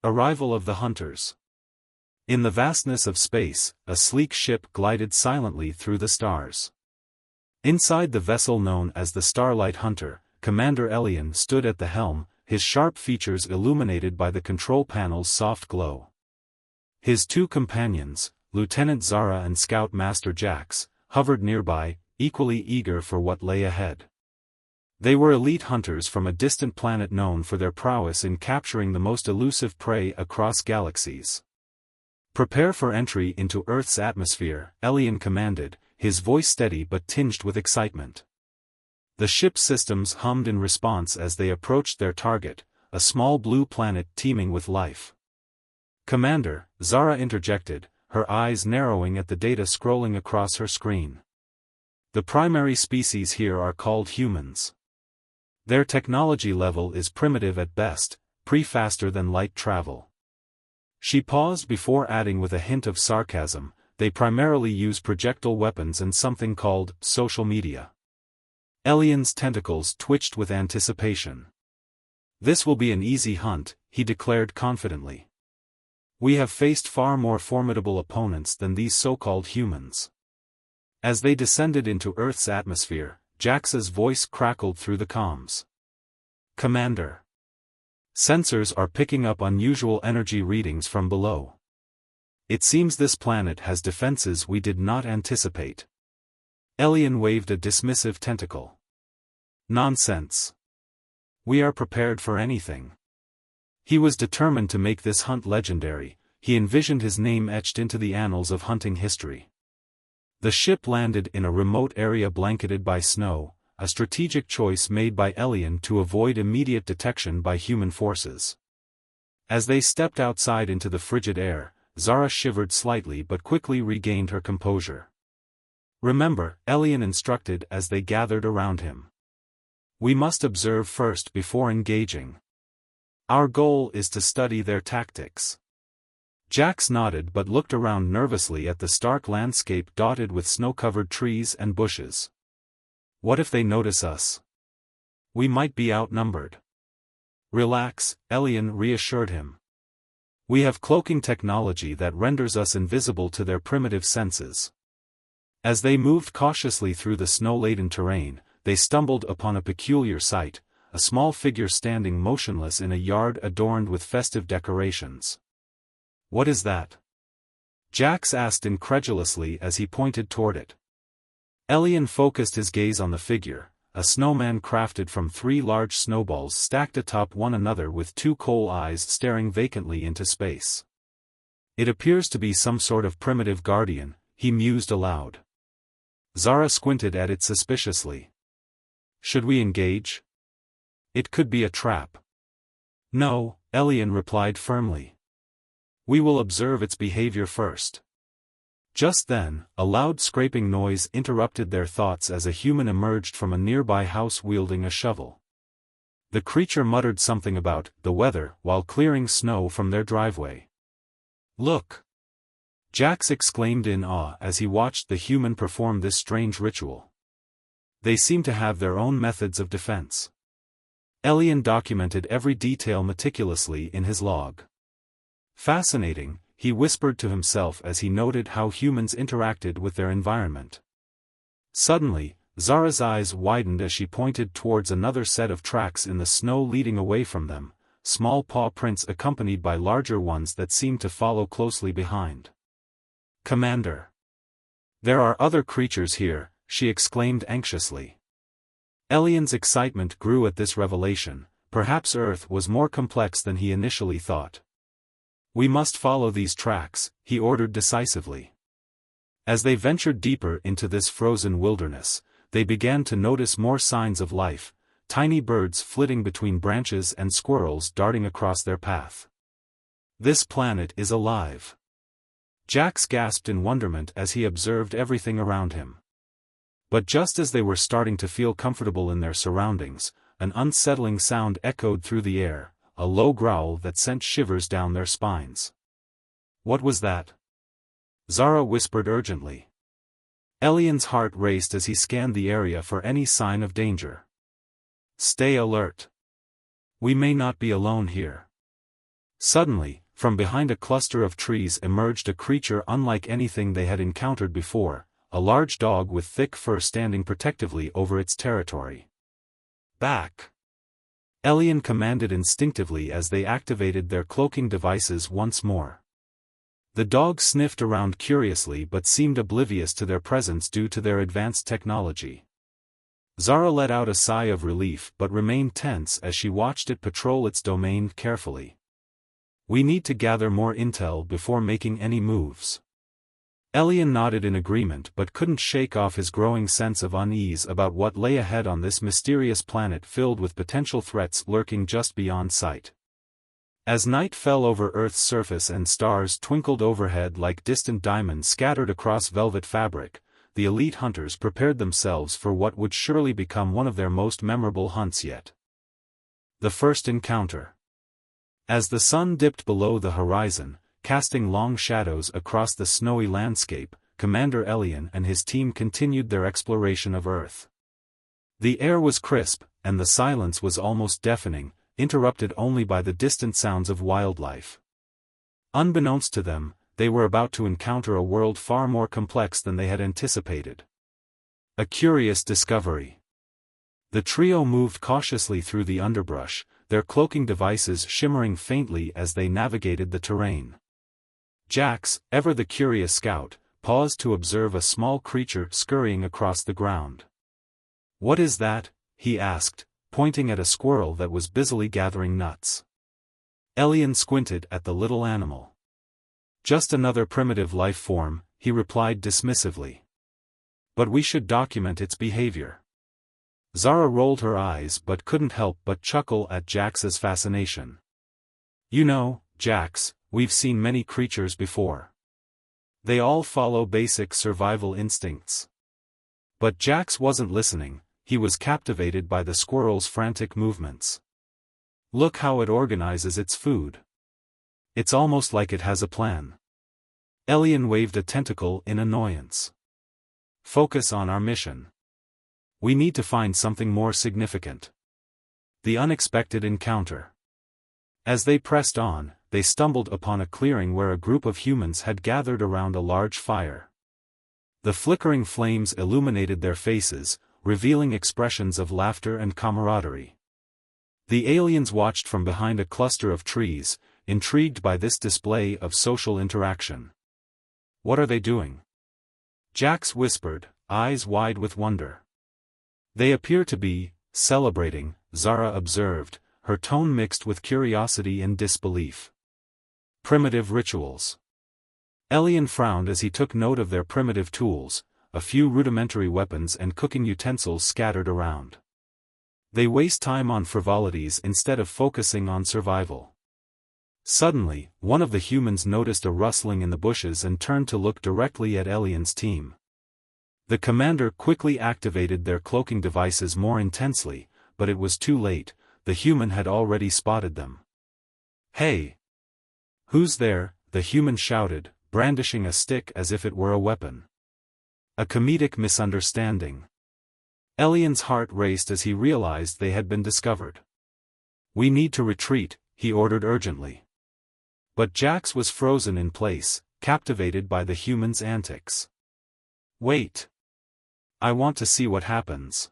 Arrival of the hunters. In the vastness of space, a sleek ship glided silently through the stars. Inside the vessel known as the Starlight Hunter, Commander Elian stood at the helm, his sharp features illuminated by the control panel's soft glow. His two companions, Lieutenant Zara and Scout Master Jax, hovered nearby, equally eager for what lay ahead. They were elite hunters from a distant planet known for their prowess in capturing the most elusive prey across galaxies. "Prepare for entry into Earth's atmosphere," Elian commanded, his voice steady but tinged with excitement. The ship's systems hummed in response as they approached their target, a small blue planet teeming with life. "Commander," Zara interjected, her eyes narrowing at the data scrolling across her screen. "The primary species here are called humans. Their technology level is primitive at best, faster than light travel." She paused before adding with a hint of sarcasm, "They primarily use projectile weapons and something called social media." Elian's tentacles twitched with anticipation. "This will be an easy hunt," he declared confidently. "We have faced far more formidable opponents than these so-called humans." As they descended into Earth's atmosphere, Jax's voice crackled through the comms. "Commander. Sensors are picking up unusual energy readings from below. It seems this planet has defenses we did not anticipate." Elian waved a dismissive tentacle. "Nonsense. We are prepared for anything." He was determined to make this hunt legendary. He envisioned his name etched into the annals of hunting history. The ship landed in a remote area blanketed by snow, a strategic choice made by Elian to avoid immediate detection by human forces. As they stepped outside into the frigid air, Zara shivered slightly but quickly regained her composure. "Remember," Elian instructed as they gathered around him. "We must observe first before engaging. Our goal is to study their tactics." Jax nodded but looked around nervously at the stark landscape dotted with snow-covered trees and bushes. "What if they notice us? We might be outnumbered." "Relax," Elian reassured him. "We have cloaking technology that renders us invisible to their primitive senses." As they moved cautiously through the snow-laden terrain, they stumbled upon a peculiar sight, a small figure standing motionless in a yard adorned with festive decorations. "What is that?" Jax asked incredulously as he pointed toward it. Elian focused his gaze on the figure, a snowman crafted from 3 large snowballs stacked atop one another with 2 coal eyes staring vacantly into space. "It appears to be some sort of primitive guardian," he mused aloud. Zara squinted at it suspiciously. "Should we engage? It could be a trap." "No," Elian replied firmly. "We will observe its behavior first." Just then, a loud scraping noise interrupted their thoughts as a human emerged from a nearby house wielding a shovel. The creature muttered something about the weather while clearing snow from their driveway. "Look!" Jax exclaimed in awe as he watched the human perform this strange ritual. "They seem to have their own methods of defense." Elian documented every detail meticulously in his log. "Fascinating," he whispered to himself as he noted how humans interacted with their environment. Suddenly, Zara's eyes widened as she pointed towards another set of tracks in the snow leading away from them, small paw prints accompanied by larger ones that seemed to follow closely behind. "Commander! There are other creatures here," she exclaimed anxiously. Elian's excitement grew at this revelation. Perhaps Earth was more complex than he initially thought. "We must follow these tracks," he ordered decisively. As they ventured deeper into this frozen wilderness, they began to notice more signs of life, tiny birds flitting between branches and squirrels darting across their path. "This planet is alive." Jax gasped in wonderment as he observed everything around him. But just as they were starting to feel comfortable in their surroundings, an unsettling sound echoed through the air, a low growl that sent shivers down their spines. "What was that?" Zara whispered urgently. Elian's heart raced as he scanned the area for any sign of danger. "Stay alert. We may not be alone here." Suddenly, from behind a cluster of trees emerged a creature unlike anything they had encountered before, a large dog with thick fur standing protectively over its territory. Back! Elian commanded instinctively as they activated their cloaking devices once more. The dog sniffed around curiously but seemed oblivious to their presence due to their advanced technology. Zara let out a sigh of relief but remained tense as she watched it patrol its domain carefully. We need to gather more intel before making any moves. Elian nodded in agreement but couldn't shake off his growing sense of unease about what lay ahead on this mysterious planet filled with potential threats lurking just beyond sight. As night fell over Earth's surface and stars twinkled overhead like distant diamonds scattered across velvet fabric, the elite hunters prepared themselves for what would surely become one of their most memorable hunts yet. The first encounter. As the sun dipped below the horizon, casting long shadows across the snowy landscape, Commander Elian and his team continued their exploration of Earth. The air was crisp, and the silence was almost deafening, interrupted only by the distant sounds of wildlife. Unbeknownst to them, they were about to encounter a world far more complex than they had anticipated. A curious discovery. The trio moved cautiously through the underbrush, their cloaking devices shimmering faintly as they navigated the terrain. Jax, ever the curious scout, paused to observe a small creature scurrying across the ground. "What is that?" he asked, pointing at a squirrel that was busily gathering nuts. Elian squinted at the little animal. "Just another primitive life form," he replied dismissively. "But we should document its behavior." Zara rolled her eyes but couldn't help but chuckle at Jax's fascination. "You know, Jax, we've seen many creatures before. They all follow basic survival instincts." But Jax wasn't listening, he was captivated by the squirrel's frantic movements. "Look how it organizes its food. It's almost like it has a plan." Elian waved a tentacle in annoyance. "Focus on our mission. We need to find something more significant." The unexpected encounter. As they pressed on, they stumbled upon a clearing where a group of humans had gathered around a large fire. The flickering flames illuminated their faces, revealing expressions of laughter and camaraderie. The aliens watched from behind a cluster of trees, intrigued by this display of social interaction. "What are they doing?" Jax whispered, eyes wide with wonder. "They appear to be celebrating," Zara observed, her tone mixed with curiosity and disbelief. "Primitive rituals." Elian frowned as he took note of their primitive tools, a few rudimentary weapons and cooking utensils scattered around. "They waste time on frivolities instead of focusing on survival." Suddenly, one of the humans noticed a rustling in the bushes and turned to look directly at Elian's team. The commander quickly activated their cloaking devices more intensely, but it was too late, the human had already spotted them. "Hey! Who's there?" the human shouted, brandishing a stick as if it were a weapon. A comedic misunderstanding. Elian's heart raced as he realized they had been discovered. "We need to retreat," he ordered urgently. But Jax was frozen in place, captivated by the human's antics. "Wait. I want to see what happens."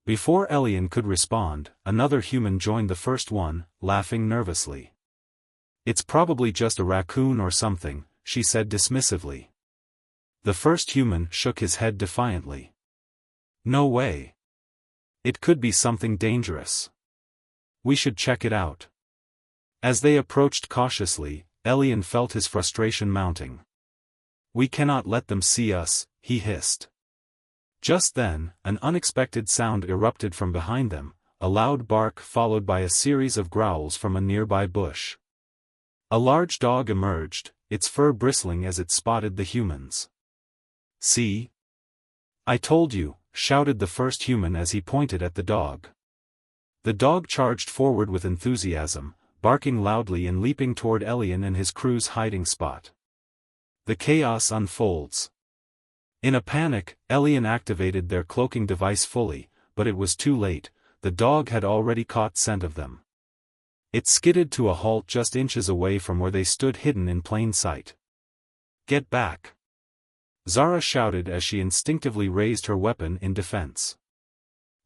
Before Elian could respond, another human joined the first one, laughing nervously. "It's probably just a raccoon or something," she said dismissively. The first human shook his head defiantly. "No way. It could be something dangerous. We should check it out." As they approached cautiously, Elian felt his frustration mounting. "We cannot let them see us," he hissed. Just then, an unexpected sound erupted from behind them, a loud bark followed by a series of growls from a nearby bush. A large dog emerged, its fur bristling as it spotted the humans. "See? I told you," shouted the first human as he pointed at the dog. The dog charged forward with enthusiasm, barking loudly and leaping toward Elian and his crew's hiding spot. The chaos unfolds. In a panic, Elian activated their cloaking device fully, but it was too late, the dog had already caught scent of them. It skidded to a halt just inches away from where they stood hidden in plain sight. "Get back!" Zara shouted as she instinctively raised her weapon in defense.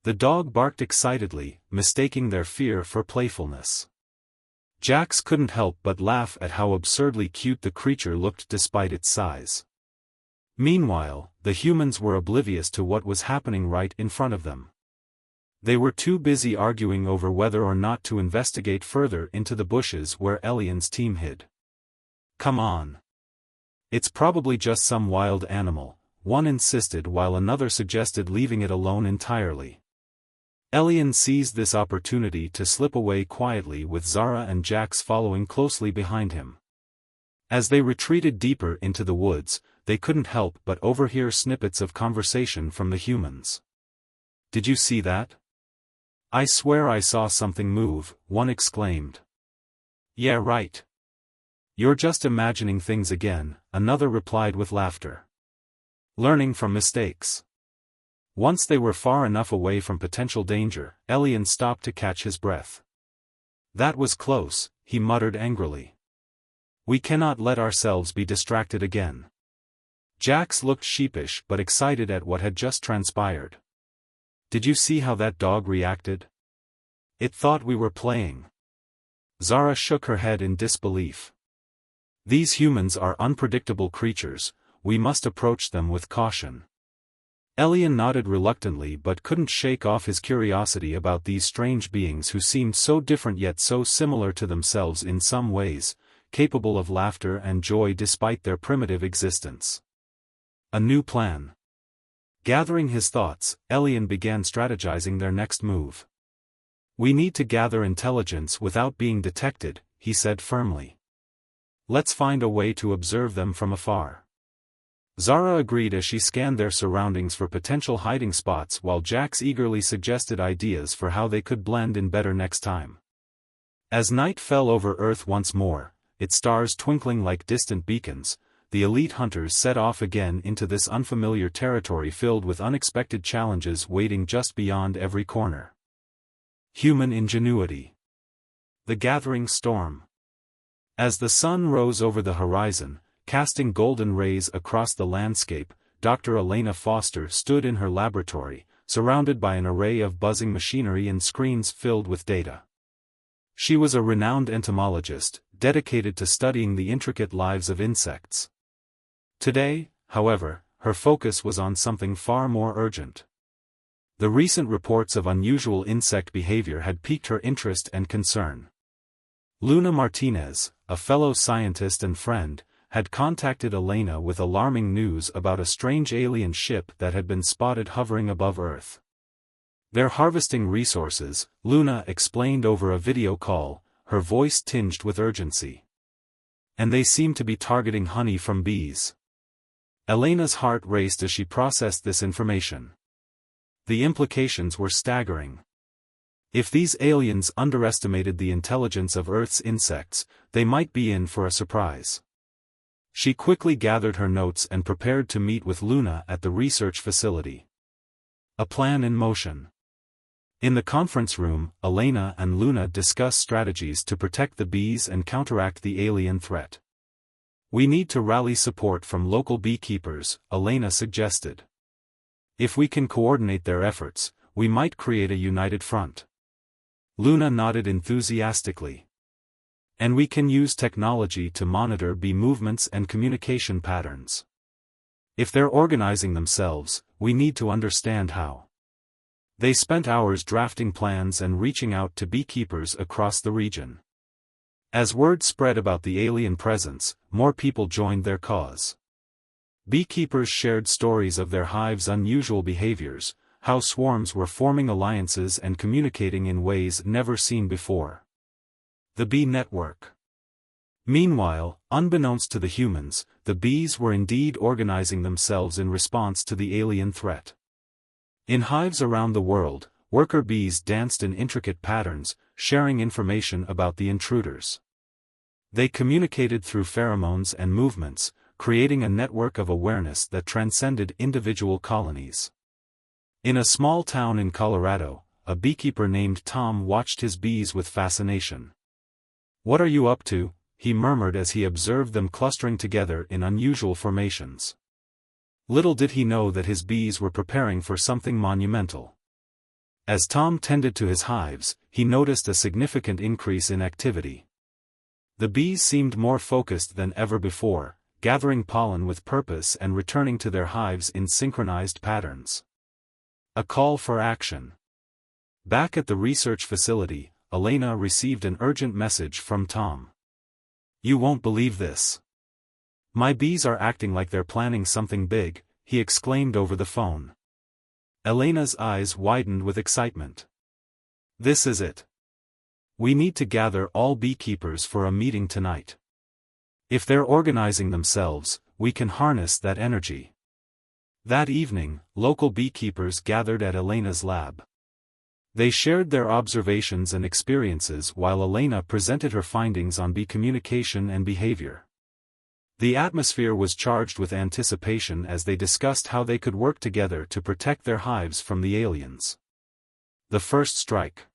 The dog barked excitedly, mistaking their fear for playfulness. Jax couldn't help but laugh at how absurdly cute the creature looked despite its size. Meanwhile, the humans were oblivious to what was happening right in front of them. They were too busy arguing over whether or not to investigate further into the bushes where Elian's team hid. "Come on. It's probably just some wild animal," one insisted while another suggested leaving it alone entirely. Elian seized this opportunity to slip away quietly with Zara and Jax following closely behind him. As they retreated deeper into the woods, they couldn't help but overhear snippets of conversation from the humans. "Did you see that? I swear I saw something move," one exclaimed. "Yeah, right. You're just imagining things again," another replied with laughter. Learning from mistakes. Once they were far enough away from potential danger, Elian stopped to catch his breath. "That was close," he muttered angrily. "We cannot let ourselves be distracted again." Jax looked sheepish but excited at what had just transpired. "Did you see how that dog reacted? It thought we were playing." Zara shook her head in disbelief. "These humans are unpredictable creatures, we must approach them with caution." Elian nodded reluctantly but couldn't shake off his curiosity about these strange beings who seemed so different yet so similar to themselves in some ways, capable of laughter and joy despite their primitive existence. A new plan. Gathering his thoughts, Elian began strategizing their next move. "We need to gather intelligence without being detected," he said firmly. "Let's find a way to observe them from afar." Zara agreed as she scanned their surroundings for potential hiding spots while Jax eagerly suggested ideas for how they could blend in better next time. As night fell over Earth once more, its stars twinkling like distant beacons, the elite hunters set off again into this unfamiliar territory filled with unexpected challenges waiting just beyond every corner. Human ingenuity. The gathering storm. As the sun rose over the horizon, casting golden rays across the landscape, Dr. Elena Foster stood in her laboratory, surrounded by an array of buzzing machinery and screens filled with data. She was a renowned entomologist, dedicated to studying the intricate lives of insects. Today, however, her focus was on something far more urgent. The recent reports of unusual insect behavior had piqued her interest and concern. Luna Martinez, a fellow scientist and friend, had contacted Elena with alarming news about a strange alien ship that had been spotted hovering above Earth. "They're harvesting resources," Luna explained over a video call, her voice tinged with urgency. "And they seem to be targeting honey from bees." Elena's heart raced as she processed this information. The implications were staggering. If these aliens underestimated the intelligence of Earth's insects, they might be in for a surprise. She quickly gathered her notes and prepared to meet with Luna at the research facility. A plan in motion. In the conference room, Elena and Luna discussed strategies to protect the bees and counteract the alien threat. "We need to rally support from local beekeepers," Elena suggested. "If we can coordinate their efforts, we might create a united front." Luna nodded enthusiastically. "And we can use technology to monitor bee movements and communication patterns. If they're organizing themselves, we need to understand how." They spent hours drafting plans and reaching out to beekeepers across the region. As word spread about the alien presence, more people joined their cause. Beekeepers shared stories of their hives' unusual behaviors, how swarms were forming alliances and communicating in ways never seen before. The bee network. Meanwhile, unbeknownst to the humans, the bees were indeed organizing themselves in response to the alien threat. In hives around the world, worker bees danced in intricate patterns, sharing information about the intruders. They communicated through pheromones and movements, creating a network of awareness that transcended individual colonies. In a small town in Colorado, a beekeeper named Tom watched his bees with fascination. "What are you up to?" he murmured as he observed them clustering together in unusual formations. Little did he know that his bees were preparing for something monumental. As Tom tended to his hives, he noticed a significant increase in activity. The bees seemed more focused than ever before, gathering pollen with purpose and returning to their hives in synchronized patterns. A call for action. Back at the research facility, Elena received an urgent message from Tom. "You won't believe this. My bees are acting like they're planning something big," he exclaimed over the phone. Elena's eyes widened with excitement. "This is it. We need to gather all beekeepers for a meeting tonight. If they're organizing themselves, we can harness that energy." That evening, local beekeepers gathered at Elena's lab. They shared their observations and experiences while Elena presented her findings on bee communication and behavior. The atmosphere was charged with anticipation as they discussed how they could work together to protect their hives from the aliens. The first strike.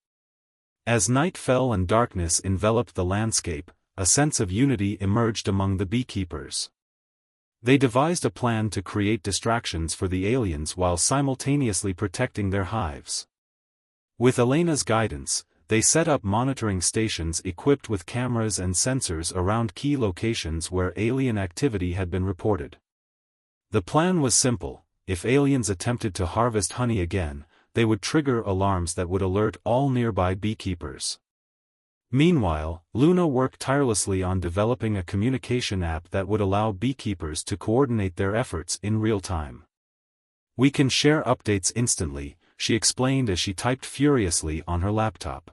As night fell and darkness enveloped the landscape, a sense of unity emerged among the beekeepers. They devised a plan to create distractions for the aliens while simultaneously protecting their hives. With Elena's guidance, they set up monitoring stations equipped with cameras and sensors around key locations where alien activity had been reported. The plan was simple: if aliens attempted to harvest honey again, they would trigger alarms that would alert all nearby beekeepers. Meanwhile, Luna worked tirelessly on developing a communication app that would allow beekeepers to coordinate their efforts in real time. "We can share updates instantly," she explained as she typed furiously on her laptop.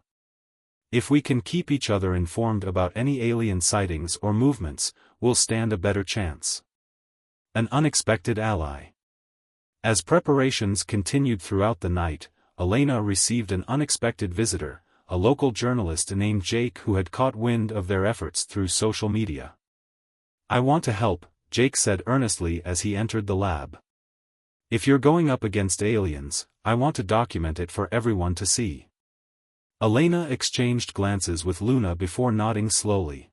"If we can keep each other informed about any alien sightings or movements, we'll stand a better chance." An unexpected ally. As preparations continued throughout the night, Elena received an unexpected visitor, a local journalist named Jake who had caught wind of their efforts through social media. "I want to help," Jake said earnestly as he entered the lab. "If you're going up against aliens, I want to document it for everyone to see." Elena exchanged glances with Luna before nodding slowly.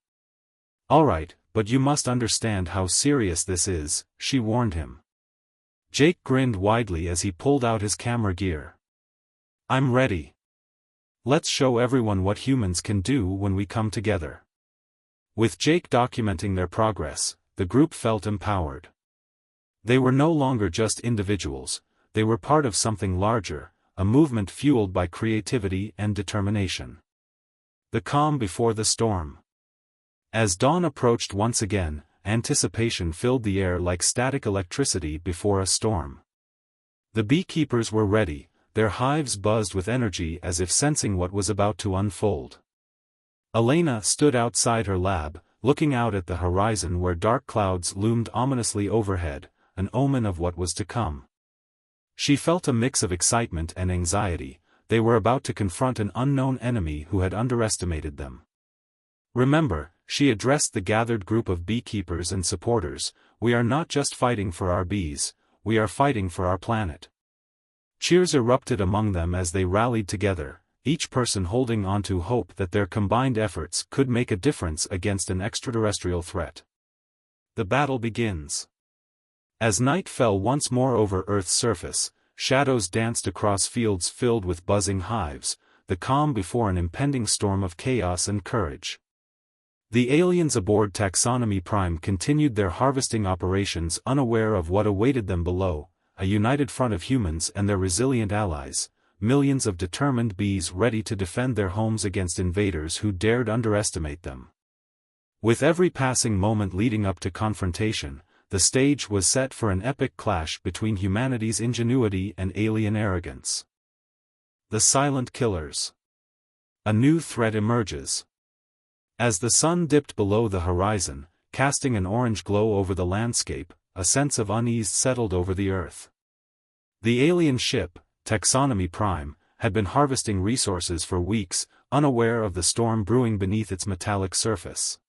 "All right, but you must understand how serious this is," she warned him. Jake grinned widely as he pulled out his camera gear. "I'm ready. Let's show everyone what humans can do when we come together." With Jake documenting their progress, the group felt empowered. They were no longer just individuals, they were part of something larger, a movement fueled by creativity and determination. The calm before the storm. As dawn approached once again, anticipation filled the air like static electricity before a storm. The beekeepers were ready, their hives buzzed with energy as if sensing what was about to unfold. Elena stood outside her lab, looking out at the horizon where dark clouds loomed ominously overhead, an omen of what was to come. She felt a mix of excitement and anxiety. They were about to confront an unknown enemy who had underestimated them. "Remember," she addressed the gathered group of beekeepers and supporters, "we are not just fighting for our bees, we are fighting for our planet." Cheers erupted among them as they rallied together, each person holding on to hope that their combined efforts could make a difference against an extraterrestrial threat. The battle begins. As night fell once more over Earth's surface, shadows danced across fields filled with buzzing hives, the calm before an impending storm of chaos and courage. The aliens aboard Taxonomy Prime continued their harvesting operations unaware of what awaited them below, a united front of humans and their resilient allies, millions of determined bees ready to defend their homes against invaders who dared underestimate them. With every passing moment leading up to confrontation, the stage was set for an epic clash between humanity's ingenuity and alien arrogance. The Silent Killers. A new threat emerges. As the sun dipped below the horizon, casting an orange glow over the landscape, a sense of unease settled over the Earth. The alien ship, Taxonomy Prime, had been harvesting resources for weeks, unaware of the storm brewing beneath its metallic surface.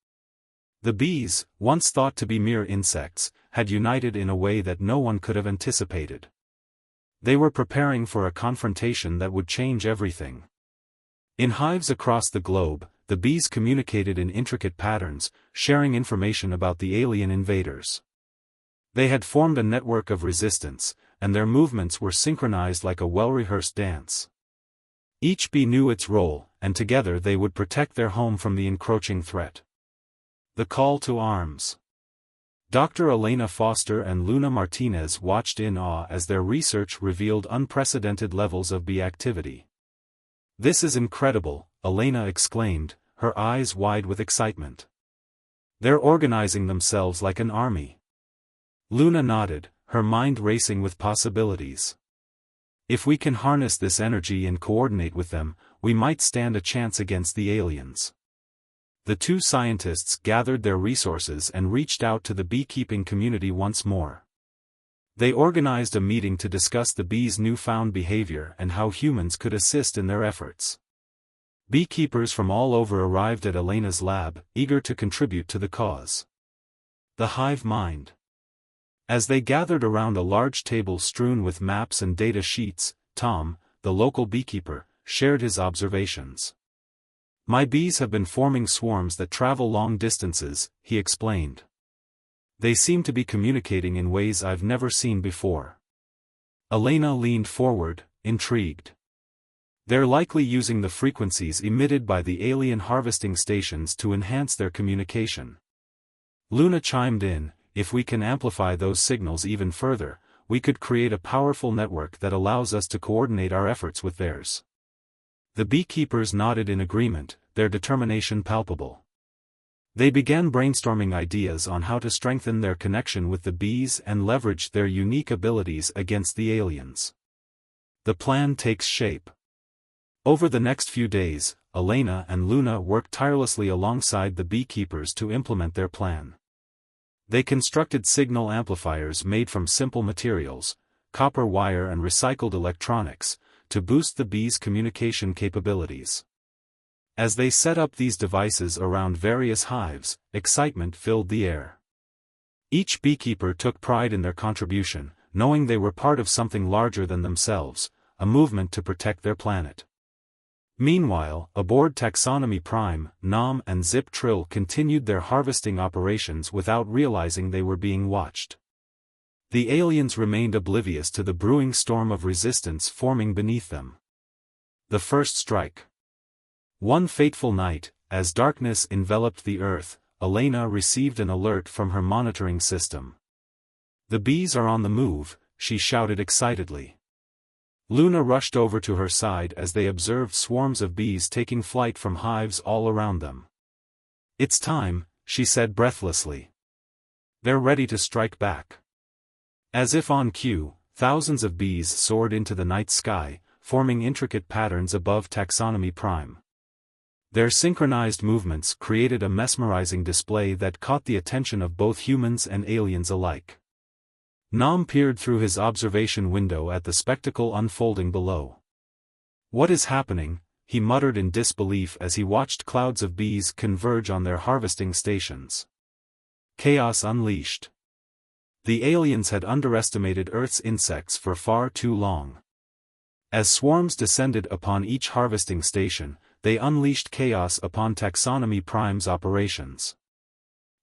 The bees, once thought to be mere insects, had united in a way that no one could have anticipated. They were preparing for a confrontation that would change everything. In hives across the globe, the bees communicated in intricate patterns, sharing information about the alien invaders. They had formed a network of resistance, and their movements were synchronized like a well-rehearsed dance. Each bee knew its role, and together they would protect their home from the encroaching threat. The call to arms. Dr. Elena Foster and Luna Martinez watched in awe as their research revealed unprecedented levels of bee activity. "This is incredible," Elena exclaimed, her eyes wide with excitement. "They're organizing themselves like an army." Luna nodded, her mind racing with possibilities. "If we can harness this energy and coordinate with them, we might stand a chance against the aliens." The two scientists gathered their resources and reached out to the beekeeping community once more. They organized a meeting to discuss the bees' newfound behavior and how humans could assist in their efforts. Beekeepers from all over arrived at Elena's lab, eager to contribute to the cause. The hive mind. As they gathered around a large table strewn with maps and data sheets, Tom, the local beekeeper, shared his observations. "My bees have been forming swarms that travel long distances," he explained. "They seem to be communicating in ways I've never seen before." Elena leaned forward, intrigued. "They're likely using the frequencies emitted by the alien harvesting stations to enhance their communication." Luna chimed in, "If we can amplify those signals even further, we could create a powerful network that allows us to coordinate our efforts with theirs." The beekeepers nodded in agreement, their determination palpable. They began brainstorming ideas on how to strengthen their connection with the bees and leverage their unique abilities against the aliens. The plan takes shape. Over the next few days, Elena and Luna worked tirelessly alongside the beekeepers to implement their plan. They constructed signal amplifiers made from simple materials, copper wire and recycled electronics, to boost the bees' communication capabilities. As they set up these devices around various hives, excitement filled the air. Each beekeeper took pride in their contribution, knowing they were part of something larger than themselves, a movement to protect their planet. Meanwhile, aboard Taxonomy Prime, Nom and Zip Trill continued their harvesting operations without realizing they were being watched. The aliens remained oblivious to the brewing storm of resistance forming beneath them. The first strike. One fateful night, as darkness enveloped the Earth, Elena received an alert from her monitoring system. "The bees are on the move," she shouted excitedly. Luna rushed over to her side as they observed swarms of bees taking flight from hives all around them. "It's time," she said breathlessly. "They're ready to strike back." As if on cue, thousands of bees soared into the night sky, forming intricate patterns above Taxonomy Prime. Their synchronized movements created a mesmerizing display that caught the attention of both humans and aliens alike. Nom peered through his observation window at the spectacle unfolding below. "What is happening?" he muttered in disbelief as he watched clouds of bees converge on their harvesting stations. Chaos unleashed. The aliens had underestimated Earth's insects for far too long. As swarms descended upon each harvesting station, they unleashed chaos upon Taxonomy Prime's operations.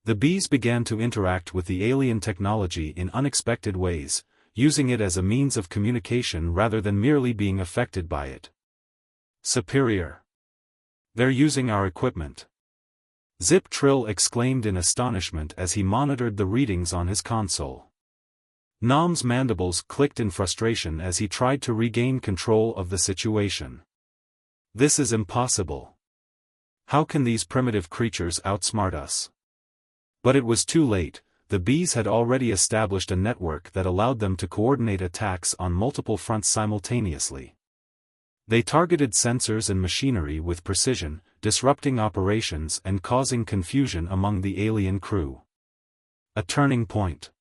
The bees began to interact with the alien technology in unexpected ways, using it as a means of communication rather than merely being affected by it. "Superior. They're using our equipment." Zip Trill exclaimed in astonishment as he monitored the readings on his console. Nom's mandibles clicked in frustration as he tried to regain control of the situation. "This is impossible. How can these primitive creatures outsmart us?" But it was too late. The bees had already established a network that allowed them to coordinate attacks on multiple fronts simultaneously. They targeted sensors and machinery with precision, disrupting operations and causing confusion among the alien crew. A turning point.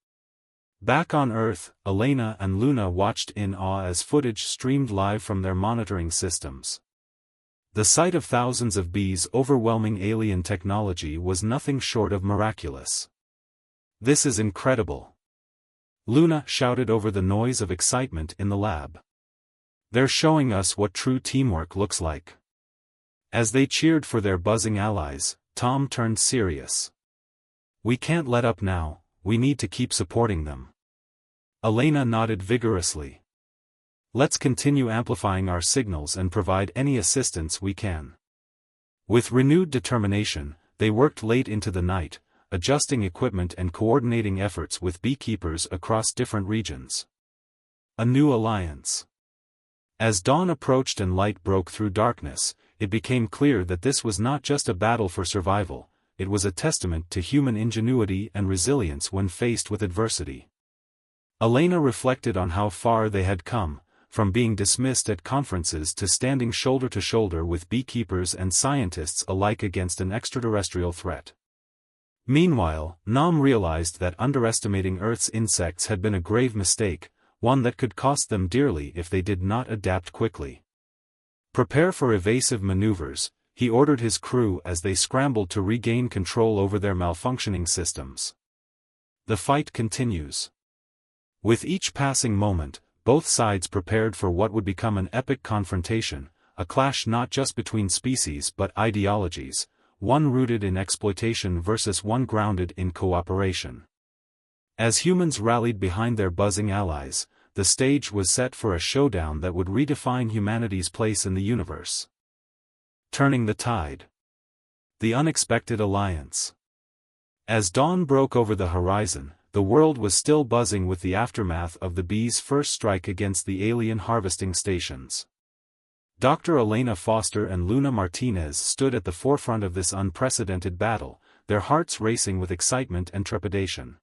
Back on Earth, Elena and Luna watched in awe as footage streamed live from their monitoring systems. The sight of thousands of bees overwhelming alien technology was nothing short of miraculous. "This is incredible," Luna shouted over the noise of excitement in the lab. "They're showing us what true teamwork looks like." As they cheered for their buzzing allies, Tom turned serious. "We can't let up now, we need to keep supporting them." Elena nodded vigorously. "Let's continue amplifying our signals and provide any assistance we can." With renewed determination, they worked late into the night, adjusting equipment and coordinating efforts with beekeepers across different regions. A new alliance. As dawn approached and light broke through darkness, it became clear that this was not just a battle for survival, it was a testament to human ingenuity and resilience when faced with adversity. Elena reflected on how far they had come, from being dismissed at conferences to standing shoulder to shoulder with beekeepers and scientists alike against an extraterrestrial threat. Meanwhile, Nam realized that underestimating Earth's insects had been a grave mistake, one that could cost them dearly if they did not adapt quickly. "Prepare for evasive maneuvers," he ordered his crew as they scrambled to regain control over their malfunctioning systems. The fight continues. With each passing moment, both sides prepared for what would become an epic confrontation, a clash not just between species but ideologies, one rooted in exploitation versus one grounded in cooperation. As humans rallied behind their buzzing allies, the stage was set for a showdown that would redefine humanity's place in the universe. Turning the tide. The unexpected alliance. As dawn broke over the horizon, the world was still buzzing with the aftermath of the bees' first strike against the alien harvesting stations. Dr. Elena Foster and Luna Martinez stood at the forefront of this unprecedented battle, their hearts racing with excitement and trepidation.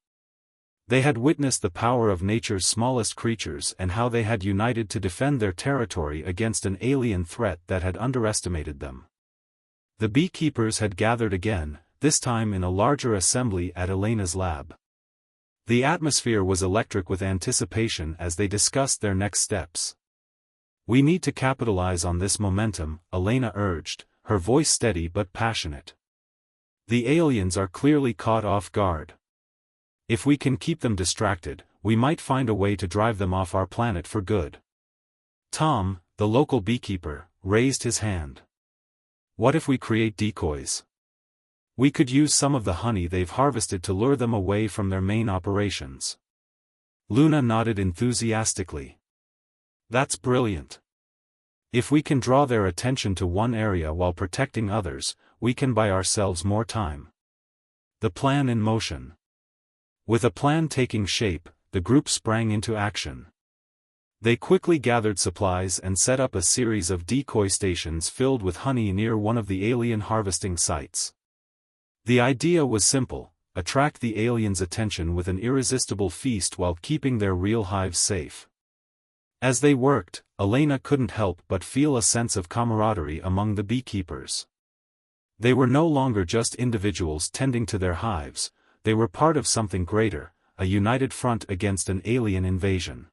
They had witnessed the power of nature's smallest creatures and how they had united to defend their territory against an alien threat that had underestimated them. The beekeepers had gathered again, this time in a larger assembly at Elena's lab. The atmosphere was electric with anticipation as they discussed their next steps. "We need to capitalize on this momentum," Elena urged, her voice steady but passionate. "The aliens are clearly caught off guard. If we can keep them distracted, we might find a way to drive them off our planet for good." Tom, the local beekeeper, raised his hand. "What if we create decoys? We could use some of the honey they've harvested to lure them away from their main operations." Luna nodded enthusiastically. "That's brilliant. If we can draw their attention to one area while protecting others, we can buy ourselves more time." The plan in motion. With a plan taking shape, the group sprang into action. They quickly gathered supplies and set up a series of decoy stations filled with honey near one of the alien harvesting sites. The idea was simple: attract the aliens' attention with an irresistible feast while keeping their real hives safe. As they worked, Elena couldn't help but feel a sense of camaraderie among the beekeepers. They were no longer just individuals tending to their hives, they were part of something greater, a united front against an alien invasion.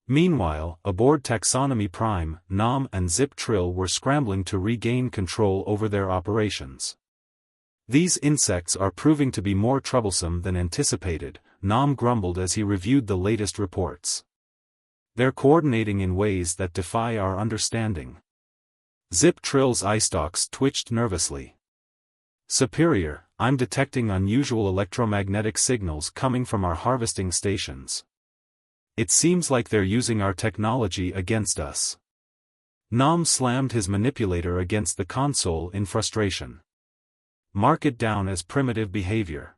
Meanwhile, aboard Taxonomy Prime, Nam and Zip Trill were scrambling to regain control over their operations. "These insects are proving to be more troublesome than anticipated," Nam grumbled as he reviewed the latest reports. "They're coordinating in ways that defy our understanding." Zip Trill's eye stalks twitched nervously. "Superior, I'm detecting unusual electromagnetic signals coming from our harvesting stations. It seems like they're using our technology against us." Nam slammed his manipulator against the console in frustration. "Mark it down as primitive behavior.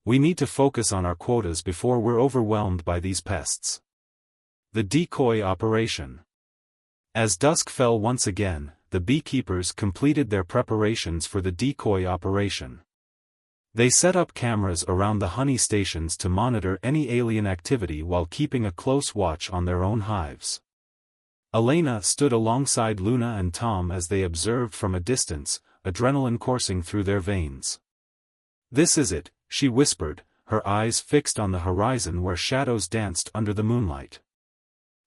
We need to focus on our quotas before we're overwhelmed by these pests." The decoy operation. As dusk fell once again, the beekeepers completed their preparations for the decoy operation. They set up cameras around the honey stations to monitor any alien activity while keeping a close watch on their own hives. Elena stood alongside Luna and Tom as they observed from a distance, adrenaline coursing through their veins. "This is it," she whispered, her eyes fixed on the horizon where shadows danced under the moonlight.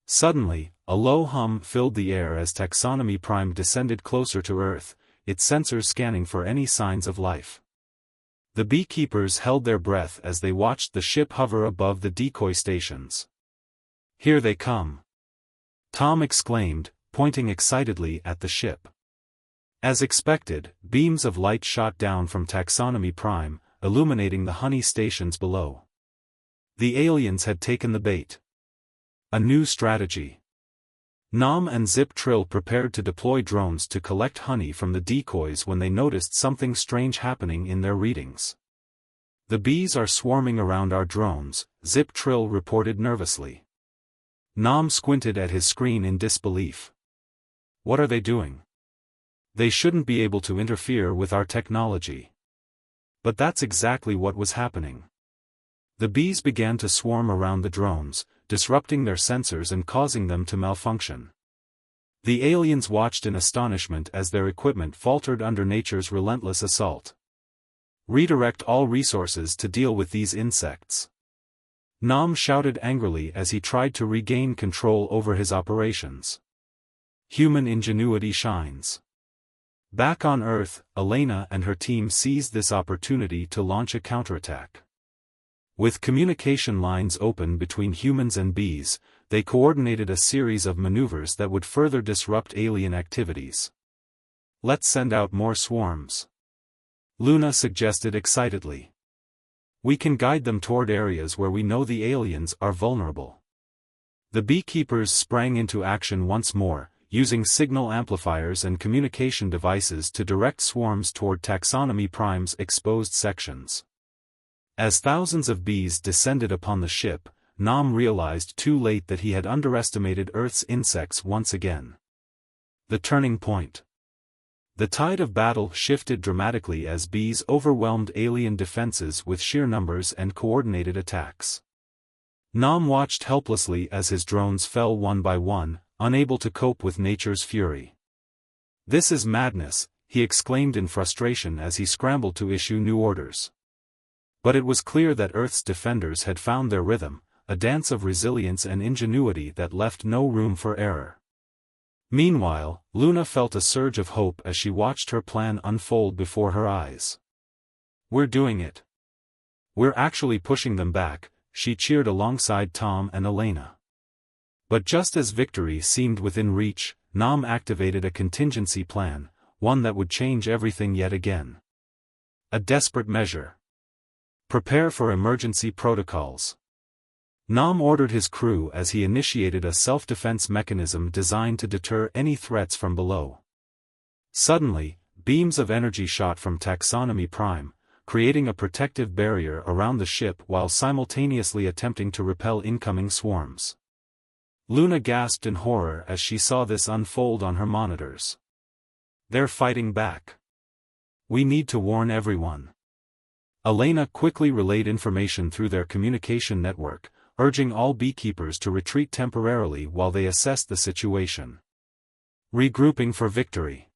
Suddenly, a low hum filled the air as Taxonomy Prime descended closer to Earth, its sensors scanning for any signs of life. The beekeepers held their breath as they watched the ship hover above the decoy stations. "Here they come!" Tom exclaimed, pointing excitedly at the ship. As expected, beams of light shot down from Taxonomy Prime, illuminating the honey stations below. The aliens had taken the bait. A new strategy. Nom and Zip Trill prepared to deploy drones to collect honey from the decoys when they noticed something strange happening in their readings. "The bees are swarming around our drones," Zip Trill reported nervously. Nom squinted at his screen in disbelief. "What are they doing? They shouldn't be able to interfere with our technology." But that's exactly what was happening. The bees began to swarm around the drones, disrupting their sensors and causing them to malfunction. The aliens watched in astonishment as their equipment faltered under nature's relentless assault. "Redirect all resources to deal with these insects," Nom shouted angrily as he tried to regain control over his operations. Human ingenuity shines. Back on Earth, Elena and her team seized this opportunity to launch a counterattack. With communication lines open between humans and bees, they coordinated a series of maneuvers that would further disrupt alien activities. "Let's send out more swarms," Luna suggested excitedly. "We can guide them toward areas where we know the aliens are vulnerable." The beekeepers sprang into action once more, using signal amplifiers and communication devices to direct swarms toward Taxonomy Prime's exposed sections. As thousands of bees descended upon the ship, Nom realized too late that he had underestimated Earth's insects once again. The turning point. The tide of battle shifted dramatically as bees overwhelmed alien defenses with sheer numbers and coordinated attacks. Nom watched helplessly as his drones fell one by one, unable to cope with nature's fury. "This is madness," he exclaimed in frustration as he scrambled to issue new orders. But it was clear that Earth's defenders had found their rhythm, a dance of resilience and ingenuity that left no room for error. Meanwhile, Luna felt a surge of hope as she watched her plan unfold before her eyes. "We're doing it. We're actually pushing them back," she cheered alongside Tom and Elena. But just as victory seemed within reach, Nom activated a contingency plan, one that would change everything yet again. A desperate measure. "Prepare for emergency protocols." Nom ordered his crew as he initiated a self-defense mechanism designed to deter any threats from below. Suddenly, beams of energy shot from Taxonomy Prime, creating a protective barrier around the ship while simultaneously attempting to repel incoming swarms. Luna gasped in horror as she saw this unfold on her monitors. "They're fighting back. We need to warn everyone." Elena quickly relayed information through their communication network, urging all beekeepers to retreat temporarily while they assessed the situation. Regrouping for victory.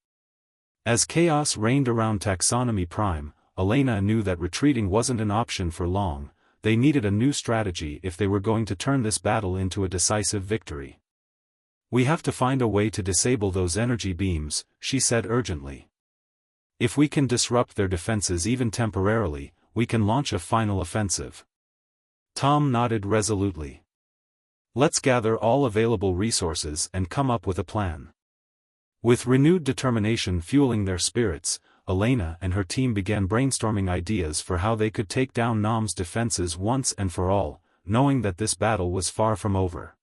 As chaos reigned around Taxonomy Prime, Elena knew that retreating wasn't an option for long. They needed a new strategy if they were going to turn this battle into a decisive victory. "We have to find a way to disable those energy beams," she said urgently. "If we can disrupt their defenses even temporarily, we can launch a final offensive." Tom nodded resolutely. "Let's gather all available resources and come up with a plan." With renewed determination fueling their spirits, Elena and her team began brainstorming ideas for how they could take down Nom's defenses once and for all, knowing that this battle was far from over.